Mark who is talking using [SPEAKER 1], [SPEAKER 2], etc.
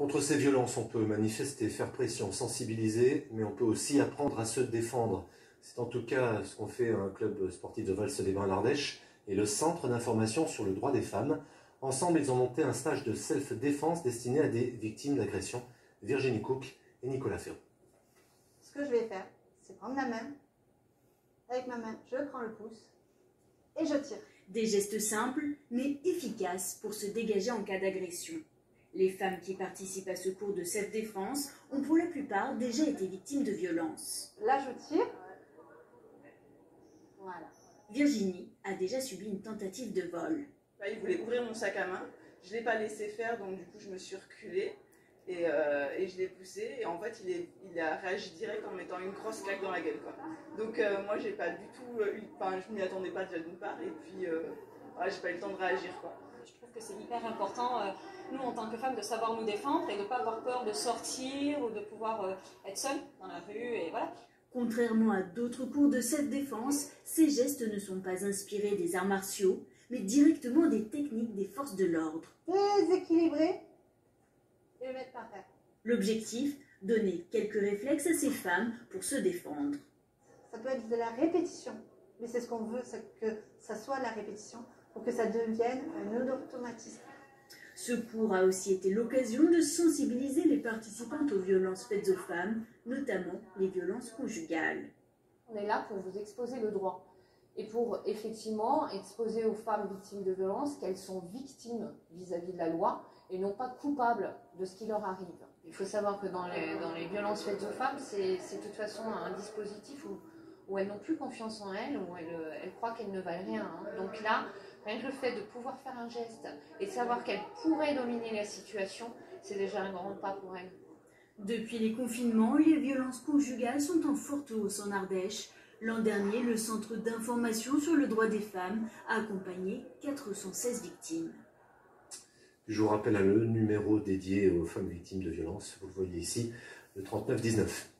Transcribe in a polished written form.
[SPEAKER 1] Contre ces violences, on peut manifester, faire pression, sensibiliser, mais on peut aussi apprendre à se défendre. C'est en tout cas ce qu'ont fait un club sportif de Vals-les-Bains l'Ardèche et le Centre d'information sur le droit des femmes. Ensemble, ils ont monté un stage de self-défense destiné à des victimes d'agression. Virginie Cook et Nicolas Ferraud.
[SPEAKER 2] Ce que je vais faire, c'est prendre la main. Avec ma main, je prends le pouce et je tire.
[SPEAKER 3] Des gestes simples, mais efficaces pour se dégager en cas d'agression. Les femmes qui participent à ce cours de self-défense ont pour la plupart déjà été victimes de violences.
[SPEAKER 2] Là, je tire. Voilà.
[SPEAKER 3] Virginie a déjà subi une tentative de vol.
[SPEAKER 4] Il voulait ouvrir mon sac à main. Je ne l'ai pas laissé faire, donc du coup, je me suis reculée et je l'ai poussé. Et en fait, il a réagi direct en mettant une grosse claque dans la gueule, quoi. Donc moi, j'ai pas du tout eu... Enfin, je m'y attendais pas déjà d'une part. Et puis, j'ai pas eu le temps de réagir, quoi.
[SPEAKER 5] Je trouve que c'est hyper important, nous en tant que femmes, de savoir nous défendre et de ne pas avoir peur de sortir ou de pouvoir être seule dans la rue, et voilà.
[SPEAKER 3] Contrairement à d'autres cours de self-défense, ces gestes ne sont pas inspirés des arts martiaux, mais directement des techniques des forces de l'ordre.
[SPEAKER 2] Déséquilibrer et le mettre par terre.
[SPEAKER 3] L'objectif, donner quelques réflexes à ces femmes pour se défendre.
[SPEAKER 2] Ça peut être de la répétition, mais c'est ce qu'on veut, c'est que ça soit la répétition pour que ça devienne un automatisme.
[SPEAKER 3] Ce cours a aussi été l'occasion de sensibiliser les participantes aux violences faites aux femmes, notamment les violences conjugales.
[SPEAKER 6] On est là pour vous exposer le droit et pour effectivement exposer aux femmes victimes de violences qu'elles sont victimes vis-à-vis de la loi et non pas coupables de ce qui leur arrive. Il faut savoir que dans les violences faites aux femmes, c'est de toute façon un dispositif où elles n'ont plus confiance en elles, où elles croient qu'elles ne valent rien. Donc là, rien que le fait de pouvoir faire un geste et de savoir qu'elles pourraient dominer la situation, c'est déjà un grand pas pour elles.
[SPEAKER 3] Depuis les confinements, les violences conjugales sont en forte hausse en Ardèche. L'an dernier, le Centre d'information sur le droit des femmes a accompagné 416 victimes.
[SPEAKER 1] Je vous rappelle le numéro dédié aux femmes victimes de violences. Vous le voyez ici, le 39 19.